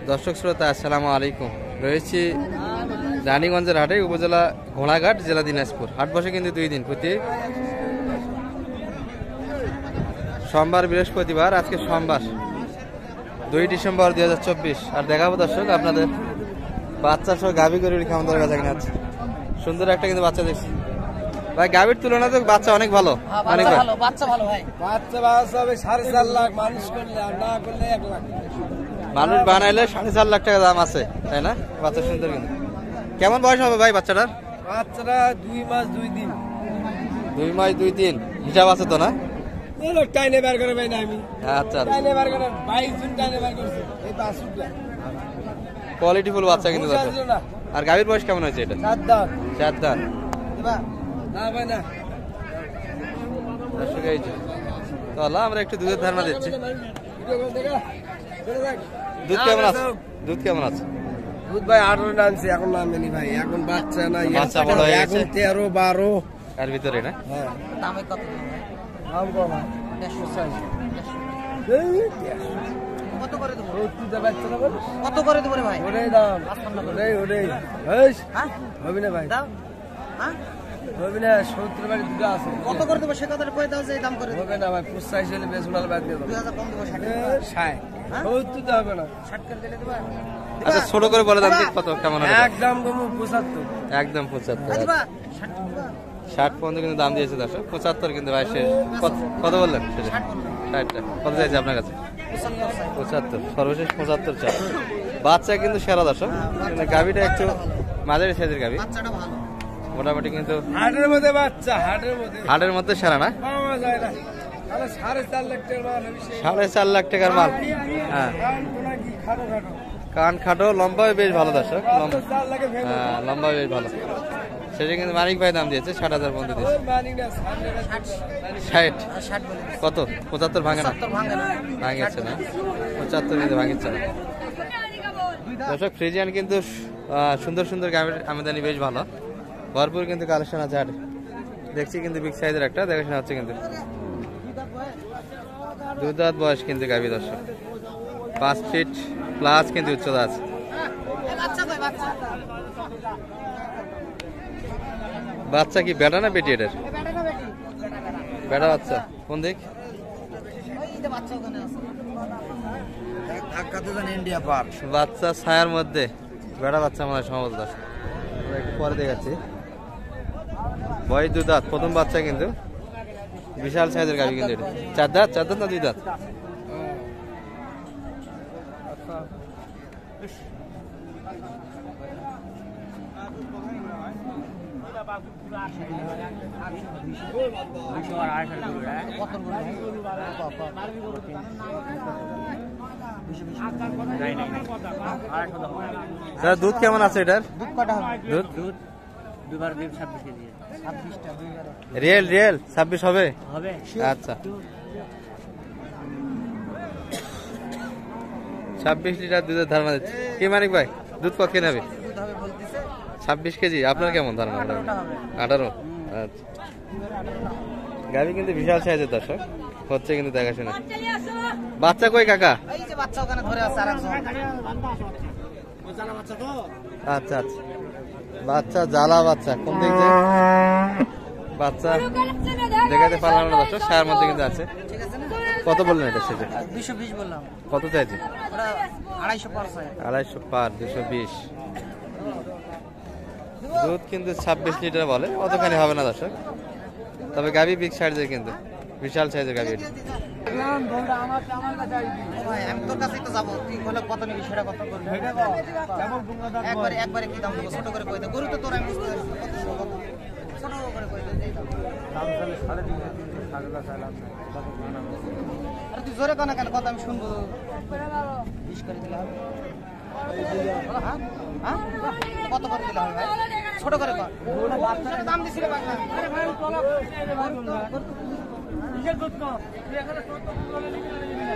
দর্শক শ্রোতা আসসালামু আলাইকুম। রয়েছি রানীগঞ্জের হাটে, উপজেলা ঘোড়াঘাট, জেলা দিনাজপুর। হাট বসে কিন্তু 2 দিন, প্রতি সোমবার বৃহস্পতিবার। আজকে সোমবার 2 ডিসেম্বর 2024। আর দেখাবো দর্শক আপনাদের বাচ্চা সহ গাভী গরুর খাওয়া দাওয়া বেচা কিনা আছে। সুন্দর একটা কিন্তু বাচ্চা দেখছি ভাই, গাভীর তুলনাতে বাচ্চা অনেক ভালো। অনেক ভালো বাচ্চা, ভালো ভাই। বাচ্চা হবে 4.5 লাখ, মানুষ করলে আর না করলে 1 লাখ। মানুষ বানাইলে 4.5 লাখ টাকা দাম আছে, তাই না? বাচ্চা সুন্দর কিন্তু। কেমন বয়স হবে ভাই বাচ্চাটার? বাচ্চাটা 2 মাস 2 দিন। 2 মাস 2 দিন হিসাব আছে তো না? টাইনে বার করে ভাই না আমি। আচ্ছা, টাইনে বার করে 22 দিন টাইনে বার করছে এই বাছুরটা। কোয়ালিটি ফুল বাচ্চা কিন্তু। আর গাভীর বয়স কেমন হয়েছে এটা? 4 দাঁত। 4 দাঁত। না ভাই না। দর্শক এই যে তো আল্লাহ, আমরা একটু দুধের ধারণা দিচ্ছি। দুধ কেমন আছে? দুধ কেমন আছে? দুধ ভাই 18 আনছে, এখন নামেনি ভাই। এখন বাচ্চা না, বাচ্চা বড় হয়ে গেছে। 13 12 এর ভিতরে না? হ্যাঁ। দামে কত দাম কম। 150। কত করে দেবো? কত করে দেবো ভাই? ওরে দাম ওরে হেস হ্যাঁ হবে না ভাই। দাও হ্যাঁ হবে না। 70 বাড়ি দুটো আছে। কত করে দেবো সে কথাটা কই দাও যে এই দাম করে হবে না ভাই। 85 হলে বেসমাল বাদ দিয়ে দেবো। 2000 কম দেবো। 60 70 তো হবে না। 60 করে দিলে দেবো। আচ্ছা ছোট করে বলে দাম কত কেমন হবে? একদম কম 75। একদম 75। দিবা 60 দিবা। 60 পর্যন্ত কিন্তু দাম দিয়েছে দর্শক। 75 কিন্তু ভাই শেষ। কত বললেন? 60 বললাম। 60টা কত চাইছে আপনার কাছে? 75। সর্বশেষ 75 চাই। বাচ্চা কিন্তু সেরা দর্শক। কিন্তু গাভীটা একটু মাঝারি সাইজের গাভী, বাচ্চাটা ভালো মোটামুটি কিন্তু হাটের মধ্যে বাচ্চা, হাটের মধ্যে সেরা না? পাওয়া যায় না। তাহলে 4.5 লাখ টাকার মাল হবে। 4.5 লাখ টাকার মাল। হ্যাঁ, কান খাটো, লম্বাও বেশ ভালো দর্শক। হ্যাঁ, লম্বাও বেশ ভালো। সেটা কিন্তু মানিক ভাই দাম দিয়েছে 60,000 পর্যন্ত দিয়েছে। 60 কত? 75 ভাঙে না? ভাঙেছে না? 75 কিন্তু ভাঙেছে না দর্শক। ফ্রিজিয়ান কিন্তু সুন্দর সুন্দর গাভীর আমদানি বেশ ভালো, ভরপুর কিন্তু কালেকশন আছে হাটে। দেখছি কিন্তু বিগ সাইজের একটা দেখাশোনা হচ্ছে কিন্তু। 2 দাঁত বয়স কিন্তু গাভী দর্শক। 5 ফিট প্লাস কিন্তু উচ্চতা আছে। বাচ্চা কি বেটা না বেটি এটার? বেটা বাচ্চা। কোন দিক? বাচ্চা ছায়ার মধ্যে বেটা বাচ্চা মনে হয় সম্ভবত। একটু পরে দেখাচ্ছি। বয়স 2 দাঁত, প্রথম বাচ্চা কিন্তু। বিশাল সাইজের গাভী কিন্তু এটা। 4 দাঁত? 4 দাঁত না 2 দাঁত? দুধ কেমন আছে এটার? দুধ কটা হবে? দুধ দুবার 26 কেজি। 26টা রিয়েল 26 হবে? আচ্ছা, 26 লিটার দুধের ধারণা দিচ্ছে কি মানিক ভাই? দুধ কত কেনা হবে? 26 কেজি। আপনার কেমন ধারণা? 18। আচ্ছা, গাভী কিন্তু বিশাল সাইজের দর্শক। হচ্ছে কিন্তু দেখাশোনা। বাচ্চা কই কাকা? এই যে বাচ্চা ওখানে ধরে আছে আরেকজন। আচ্ছা আচ্ছা, বাচ্চা জ্বালা বাচ্চা। কোন দিক দিয়ে বাচ্চা দেখাতে পারলাম না দর্শক। সার মধ্যে কিন্তু আছে। কত বললেন এটা? সেটা 220 বললাম। কত চাইছে? ওরা 250 পার চাই। 250 পার, 220। দুধ কিন্তু 26 লিটার বলে, অতখানি হবে না দর্শক। তবে গাভী বিগ সাইজের কিন্তু, বিশাল সাইজের গাভী এটা। আমি তোর কাছেই তো যাবো। তুই বলে কত নিবি সেটা কত করবি? একবারে কি দাম দেবো? ছোট করে কই দে। গরু তো তোর আমি বুঝতে পারছি। ছোট করে কই দে। আরে তুই জোরে কেন কথা আমি শুনবো। 20 করে দিলে হবে। হ্যাঁ হ্যাঁ কত করে দিলে হবে ভাই? ছোট করে কর। বাচ্চার দাম দিছিলে ভাই। আরে ভাই চলো। কিসের দুধ কম? তুই এখানে 14-15 নিবি না নিবি না?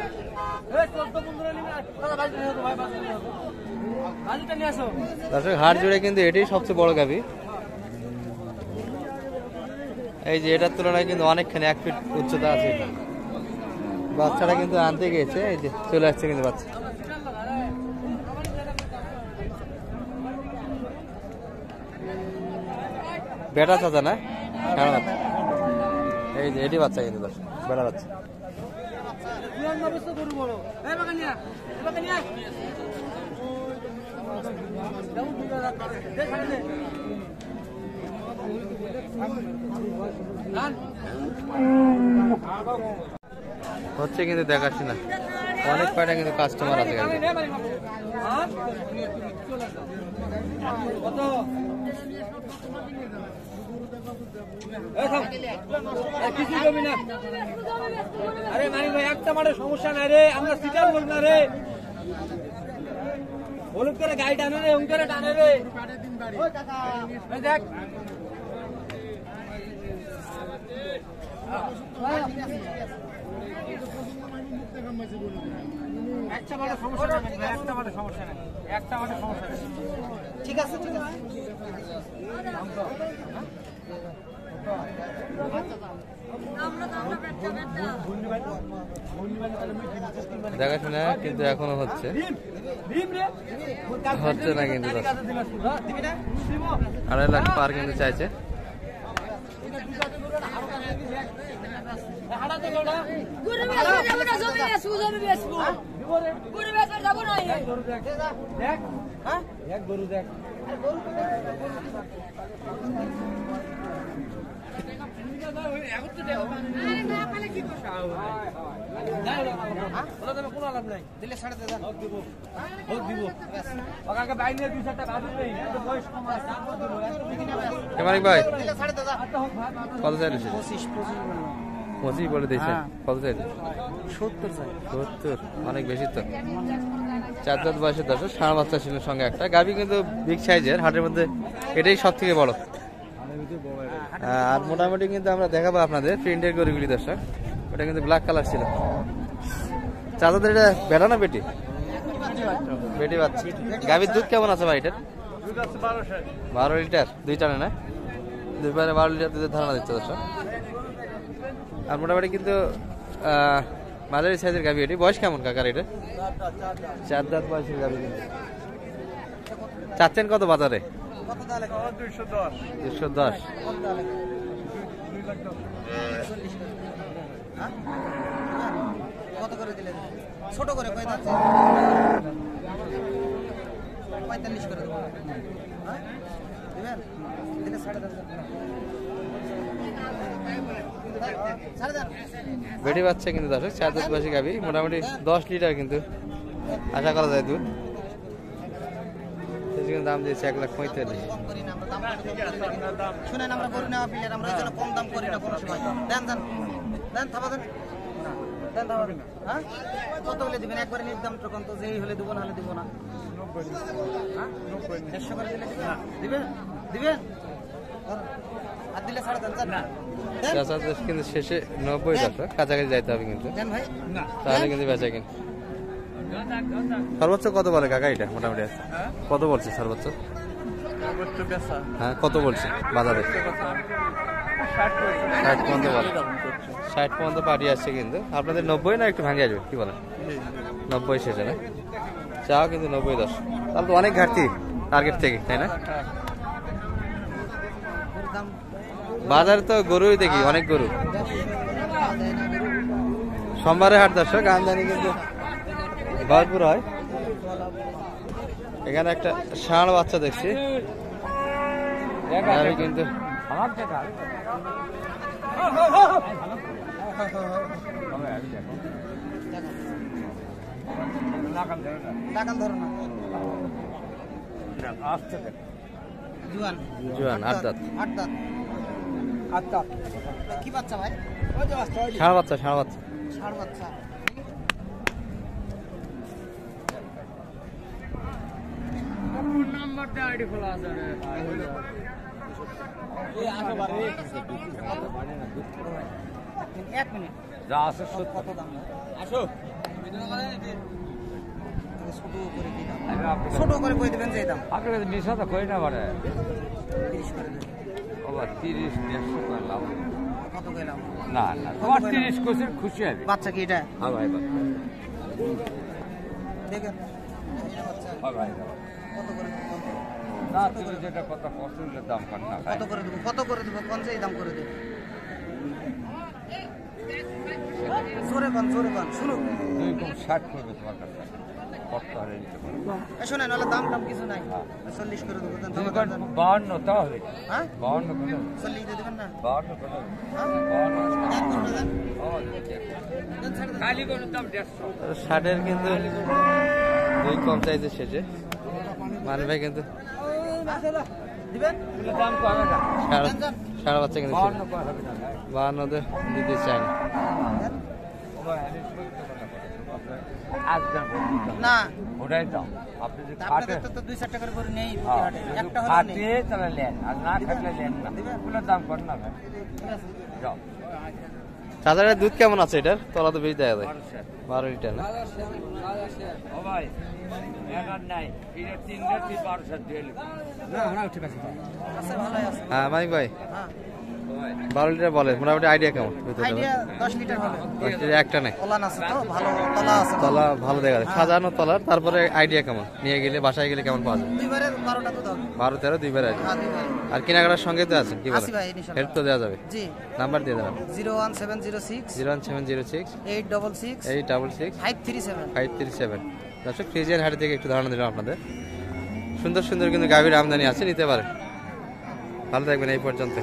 এই 14-15 নিবি না। দাদা ভাই নিয়ে আসো ভাই, বাস নিয়ে আসো। গাড়িটা নিয়ে আসো। দর্শক হাট জুড়ে কিন্তু এটাই সবচেয়ে বড় গাভী। এই যে এটার তুলনায় কিন্তু অনেকখানি 1 ফিট উচ্চতা আছে। বাচ্চাটা কিন্তু আনতে গিয়েছে, এই যে চলে আসছে কিন্তু বাচ্চা। বেটা চাচা না ষাঁড় বাচ্চা এই যে এটি বাচ্চা কিন্তু দর্শক বেটা বাচ্চা হচ্ছে কিন্তু দেখাচ্ছি না অনেক কয়টা কিন্তু কাস্টমার আছে আরে মানি ভাই একটা মাঠে সমস্যা নাই রে আমরা সিটার বল না রে হলুদ করে গাড়ি টানে রে উন করে টানে রে দেখ একটা মাঠে সমস্যা নাই একটা মাঠে সমস্যা নাই একটা মাঠে সমস্যা নাই ঠিক আছে ঠিক আছে দেখাশোনা কিন্তু এখনো হচ্ছে হচ্ছে না কিন্তু 2.5 লাখ পার কিন্তু চাইছে গরু দেখ দিলে ছাড়ে দে মানিক ভাই দিলে ছাড়ে দে কত চাইলে 25 বলে দিয়েছে কত চাইলে 70 অনেক বেশি তো 4 দাঁত বয়সের দর্শক ষাঁড় বাচ্চা ছিল সঙ্গে একটা গাভী কিন্তু বিগ সাইজের হাটের মধ্যে এটাই সব থেকে বড় আর মোটামুটি কিন্তু আমরা দেখাবো আপনাদের প্রিন্টের গরুগুলি দর্শক ওটা কিন্তু ব্ল্যাক কালার ছিল চাচাদের এটা বেটা না বেটি বেটি বাচ্চা গাভীর দুধ কেমন আছে ভাই এটার 12 লিটার 2 টানে না 12 লিটার দুধের ধারণা দিচ্ছে দর্শক আর মোটামুটি কিন্তু মাঝারি সাইজের গাভী এটি বয়স কেমন কাকার এটা 4 দাঁত বয়সের গাভী কিন্তু চাচ্ছেন কত বাজারে 210 কত করে দিলেন ছোট করে 45 করে দেবো দিবেন দিলে ছাড়ে দেন বেটি বাচ্চা কিন্তু দর্শক 4 দাঁত বয়সী গাভী মোটামুটি 10 লিটার কিন্তু আশা করা যায় দুধ দাম দিয়েছে 1,45,000 শুনেন আমরা গরু নেওয়া পিলের আমরা এই জন্য কম দাম করি না কোনো সময় দেন দেন দেন থাবা দেন দেন থাবা দেন হ্যাঁ কত হলে দিবেন একবারে নির্দাম তখন তো যেই হলে দেবো না হলে দিব না 150 করে দিলে দিবেন দিবেন আর দিলে ছাড়ে দেন না কিন্তু শেষে 90 দর্শক কাছাকাছি যাইতে হবে কিন্তু দেন ভাই তাহলে কিন্তু বেচা কিন সর্বোচ্চ কত বলে কাকা এটা মোটামুটি কত বলছে সর্বোচ্চ হ্যাঁ কত বলছে বাজারে 60 পর্যন্ত বলে 60 পর্যন্ত পাঠিয়ে আসছে কিন্তু আপনাদের 90 না একটু ভাঙে আসবে কি বলেন 90 শেষে না চাও কিন্তু 90 তাহলে তো অনেক ঘাটতি টার্গেট থেকে তাই না বাজারে তো গরুই দেখি অনেক গরু সোমবারে হাট দর্শক আমদানি কিন্তু ভরপুর হয় এখানে একটা ষাঁড় বাচ্চা দেখছি কিন্তু জুয়ান 8 দাঁত কি বাচ্চা ভাই ষাঁড় বাচ্চা ষাঁড় বাচ্চা নাম্বারটা আইডি খোলা আছে এক মিনিট যা আছে কত দাম আসো ছোট করে কই দিবেন যে দাম আপনি 20,000 কই না পারে 30 করে দেন বাবা 30 150 করলাম কত কইলাম না না তোমার 30 কোসের খুশি হবে বাচ্চা কি এটা হ্যাঁ ভাই দেখেন হ্যাঁ ভাই কত করে দেবো বল? না তুমি যেটা কথা পছন্দের দাম কর না ভাই। কত করে দেবো কত করে দেবো কোন সেই দাম করে দেবো জোরে কন শুনুক 2.60 করবে তোমার কাছে কত হারে নিতে পারো শোনেন নাহলে দাম টাম কিছু নাই 40 করে দেবো দেন, দাম দেন, দেন। 52 তাহলে হ্যাঁ 52 করে 40 দিয়ে দেবেন না 52 করে হ্যাঁ 52 দেন, করুন না, দেন। ও দেন, ছেড়ে দেন। খালি কোন দাম 150 ষাটের কিন্তু দুই কম চাইছে শেষে মানে ভাই কিন্তু দিবেন দাম কম না সাড়ে সাড়ে বাচ্চা কিন্তু শেষে। 52 করে হবে না ভাই। 52 দিতে চাই না দেন। ও ভাই আমি শুনতে কথা বলি আজকাল না ওটাই দাম আপনি যে আপনাদের খাটে তো 2-4 টাকা করে নেই হ্যাঁ, হাটে একটা হলো খাটে নেই তাহলে নেন আর না খাটলে নেন না ওগুলো দাম কর না ভাই ঠিক আছে যাও চাচারের দুধ কেমন আছে এটার তলা তো বেশি দেখা যায় 12 লিটার না ও ভাই একার নাই এটা 3 রাতি 12 দিয়ে আছে ভালোই আছে হ্যাঁ মানিক ভাই হ্যাঁ 12 লিটার বলে মোটামুটি আইডিয়া কেমন দুধের আইডিয়া 10 লিটার হবে একটা নাই ওলান আছে তো ভালো তলা আছে তলা ভালো দেখা যায় সাজানো তলার তারপরে আইডিয়া কেমন নিয়ে গেলে বাসায় গেলে কেমন পাওয়া যায় দুইবারে 12টা তো দাও 12-13 দুইবার আছে হ্যাঁ দুইবারে আর কেনাকাটার সঙ্গে তো আছে কি বলে আসি ভাই ইনশাআল্লাহ হেল্প তো দেওয়া যাবে জি নাম্বার দিয়ে দেবেন 01706 01706 866 866 537 537 দর্শক ফ্রিজিয়ান হাট থেকে একটু ধারণা দিলাম আপনাদের সুন্দর সুন্দর কিন্তু গাভীর আমদানি আছে নিতে পারেন ভালো থাকবেন এই পর্যন্ত